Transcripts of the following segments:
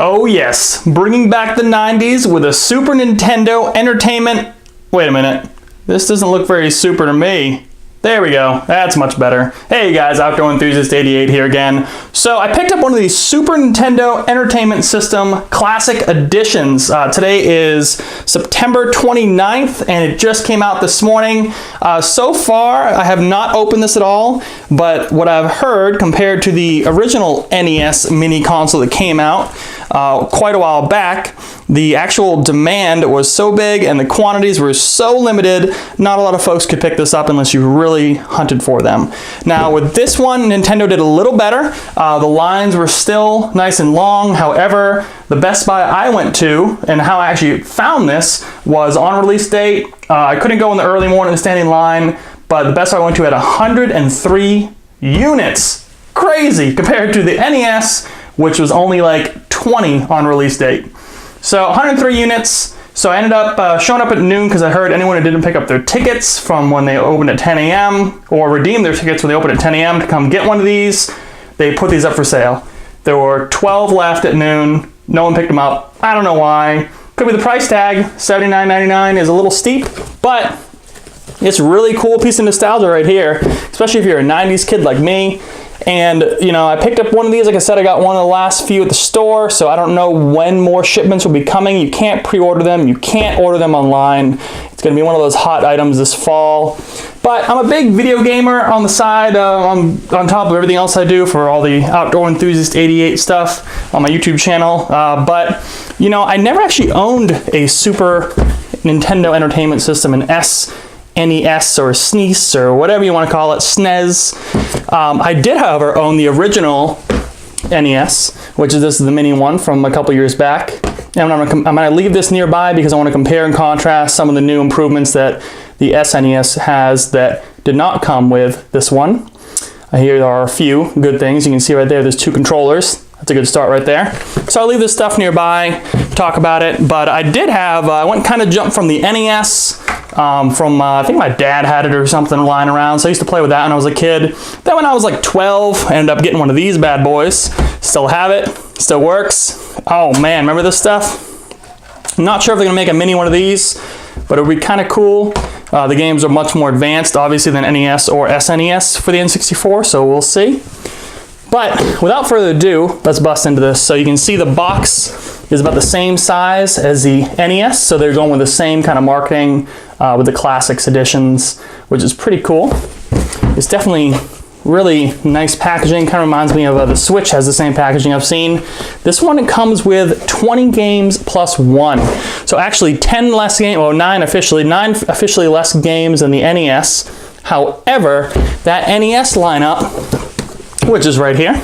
Oh yes, bringing back the 90s with a Super Nintendo Entertainment... Wait a minute, this doesn't look very super to me. There we go, that's much better. Hey guys, Outdoor Enthusiast 88 here again. So I picked up one of these Super Nintendo Entertainment System Classic Editions. Today is September 29th and it just came out this morning. So far, I have not opened this at all, but what I've heard compared to the original NES mini console that came out quite a while back, the actual demand was so big and the quantities were so limited, not a lot of folks could pick this up unless you really hunted for them. Now with this one, Nintendo did a little better. The lines were still nice and long. However, the Best Buy I went to and how I actually found this was on release date. I couldn't go in the early morning and stand in line, but the Best Buy I went to had 103 units. Crazy compared to the NES, which was only like 20 on release date. So 103 units. So I ended up showing up at noon because I heard anyone who didn't pick up their tickets from when they opened at 10 a.m. or redeemed their tickets when they opened at 10 a.m. to come get one of these, they put these up for sale. There were 12 left at noon. No one picked them up. I don't know why. Could be the price tag. $79.99 is a little steep, but it's a really cool piece of nostalgia right here, especially if you're a 90s kid like me. And, you know, I picked up one of these. Like I said, I got one of the last few at the store, so I don't know when more shipments will be coming. You can't pre-order them. You can't order them online. It's going to be one of those hot items this fall. But I'm a big video gamer on the side, on top of everything else I do for all the Outdoor Enthusiast 88 stuff on my YouTube channel. But, you know, I never actually owned a Super Nintendo Entertainment System, an SNES or SNES or whatever you want to call it, SNES. I did, however, own the original NES, which is the mini one from a couple years back. And I'm going to leave this nearby because I want to compare and contrast some of the new improvements that the SNES has that did not come with this one. Here are a few good things. You can see right there, there's two controllers. That's a good start right there. So I'll leave this stuff nearby, talk about it. But I did have, I went kind of jumped from the NES, I think my dad had it or something lying around. So I used to play with that when I was a kid. Then when I was like 12, I ended up getting one of these bad boys. Still have it, still works. Oh man, remember this stuff? I'm not sure if they're gonna make a mini one of these, but it would be kind of cool. The games are much more advanced, obviously, than NES or SNES for the N64, so we'll see. But without further ado, let's bust into this. So you can see the box is about the same size as the NES, so they're going with the same kind of marketing with the Classics editions, which is pretty cool. It's definitely really nice packaging. Kind of reminds me of the Switch has the same packaging I've seen. This one comes with 20 games plus one. So actually 10 less games, well 9 officially less games than the NES. However, that NES lineup, which is right here,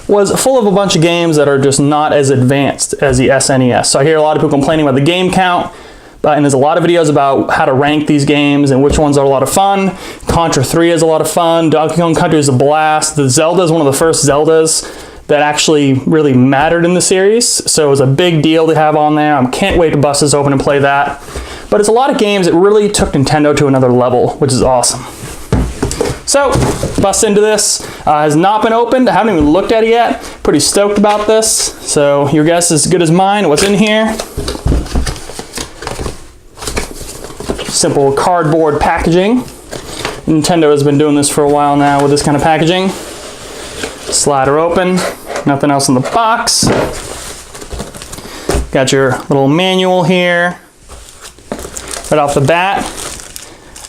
was full of a bunch of games that are just not as advanced as the SNES. So I hear a lot of people complaining about the game count, and there's a lot of videos about how to rank these games and which ones are a lot of fun. Contra 3 is a lot of fun. Donkey Kong Country is a blast. The Zelda is one of the first Zeldas that actually really mattered in the series. So it was a big deal to have on there. I can't wait to bust this open and play that. But it's a lot of games that really took Nintendo to another level, which is awesome. So, bust into this. Has not been opened. I haven't even looked at it yet. Pretty stoked about this. So, your guess is as good as mine. What's in here? Simple cardboard packaging. Nintendo has been doing this for a while now with this kind of packaging. Slide her open. Nothing else in the box. Got your little manual here. Right off the bat,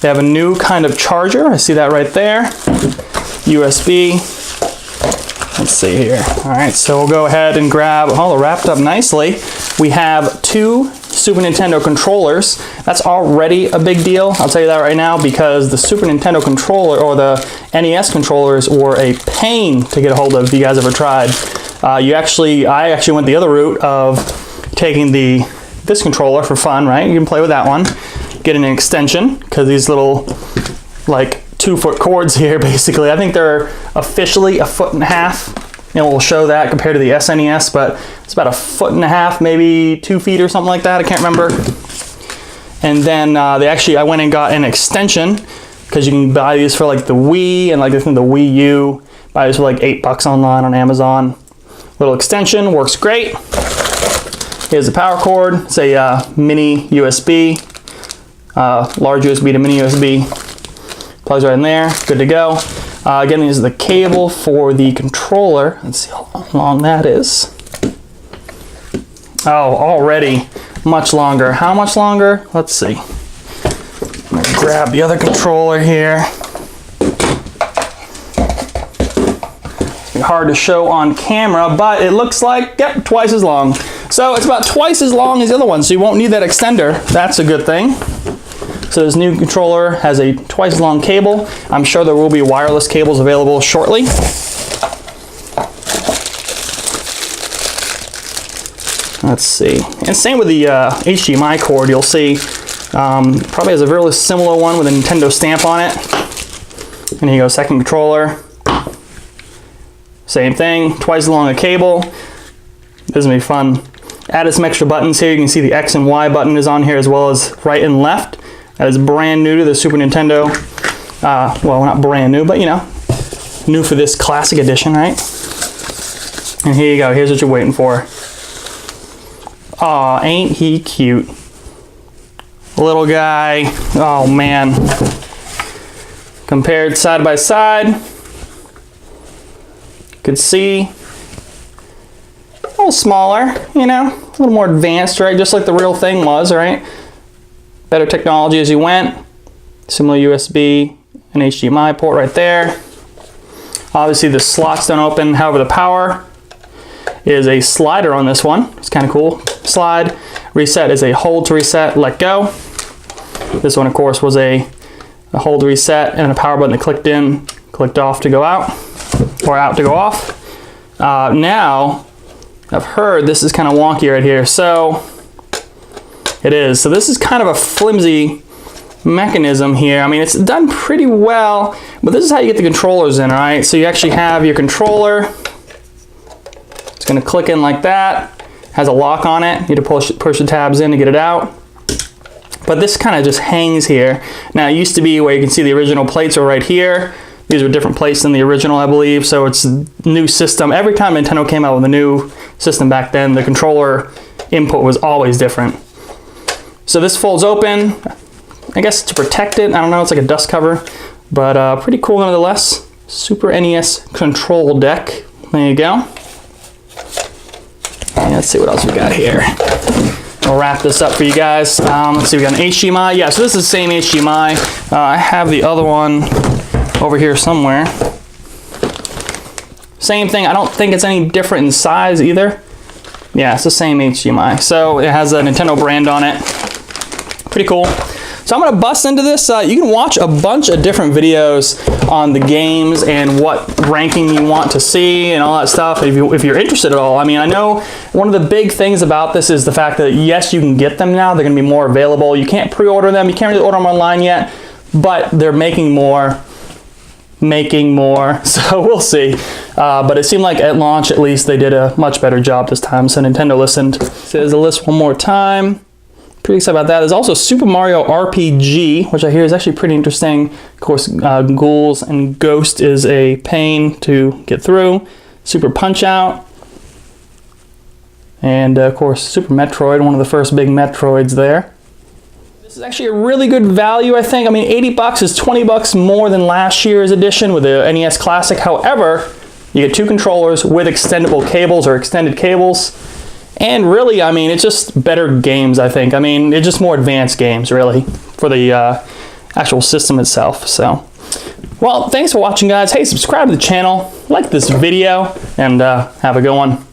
they have a new kind of charger. I see that right there. USB. Let's see here. All right, so we'll go ahead and grab, oh, they're wrapped up nicely. We have two Super Nintendo controllers. That's already a big deal. I'll tell you that right now because the Super Nintendo controller or the NES controllers were a pain to get a hold of if you guys ever tried. I actually went the other route of taking this controller for fun, right? You can play with that one. Get an extension because these little like 2-foot cords here basically. I think they're officially 1.5 feet. And we'll show that compared to the SNES, but it's about 1.5 feet, maybe 2 feet or something like that. I can't remember. And then I went and got an extension because you can buy these for like the Wii and like I think the Wii U. Buy these for like $8 online on Amazon. Little extension, works great. Here's the power cord. It's a mini USB, large USB to mini USB. Plugs right in there, good to go. Again, this is the cable for the controller. Let's see how long that is. Oh, already much longer. How much longer? Let's see. I'm gonna grab the other controller here. Hard to show on camera, but it looks like, yep, twice as long. So it's about twice as long as the other one, so you won't need that extender. That's a good thing. So this new controller has a twice as long cable. I'm sure there will be wireless cables available shortly. Let's see. And same with the HDMI cord, you'll see. Probably has a very similar one with a Nintendo stamp on it. And here you go, second controller. Same thing, twice as long a cable. This is gonna be fun. Added some extra buttons here. You can see the X and Y button is on here as well as right and left. That is brand new to the Super Nintendo. Well, not brand new, but you know, new for this classic edition, right? And here you go, here's what you're waiting for. Aw, ain't he cute? Little guy, oh man. Compared side by side, could see a little smaller, you know, a little more advanced, right? Just like the real thing was, right? Better technology as you went. Similar USB and HDMI port right there. Obviously the slots don't open, however the power is a slider on this one. It's kind of cool. Slide. Reset is a hold to reset, let go. This one of course was a hold to reset and a power button that clicked in, clicked off to go out. Or out to go off. Now, I've heard this is kind of wonky right here. So, it is. So this is kind of a flimsy mechanism here. I mean, it's done pretty well, but this is how you get the controllers in, all right? So you actually have your controller. It's gonna click in like that. Has a lock on it. You need to push the tabs in to get it out. But this kind of just hangs here. Now, it used to be where you can see the original plates are right here. These were different plates than the original, I believe, so it's a new system. Every time Nintendo came out with a new system back then, the controller input was always different. So this folds open, I guess to protect it. I don't know, it's like a dust cover, but pretty cool nonetheless. Super NES control deck. There you go. And let's see what else we got here. I'll wrap this up for you guys. Let's see, we got an HDMI. Yeah, so this is the same HDMI. I have the other one over here somewhere. Same thing, I don't think it's any different in size either. Yeah, it's the same HDMI. So it has a Nintendo brand on it. Pretty cool. So I'm gonna bust into this. You can watch a bunch of different videos on the games and what ranking you want to see and all that stuff if you're interested at all. I mean, I know one of the big things about this is the fact that yes, you can get them now. They're gonna be more available. You can't pre-order them. You can't really order them online yet, but they're making more. So we'll see. But it seemed like at launch, at least, they did a much better job this time. So Nintendo listened. So there's a list one more time. Pretty excited about that. There's also Super Mario RPG, which I hear is actually pretty interesting. Of course, Ghouls and Ghost is a pain to get through. Super Punch-Out. And of course, Super Metroid, one of the first big Metroids there. This is actually a really good value, I think. I mean, 80 bucks is 20 bucks more than last year's edition with the NES Classic. However, you get two controllers with extendable cables or extended cables. And really, I mean, it's just better games, I think. I mean, it's just more advanced games, really, for the actual system itself. So, well, thanks for watching, guys. Hey, subscribe to the channel, like this video, and have a good one.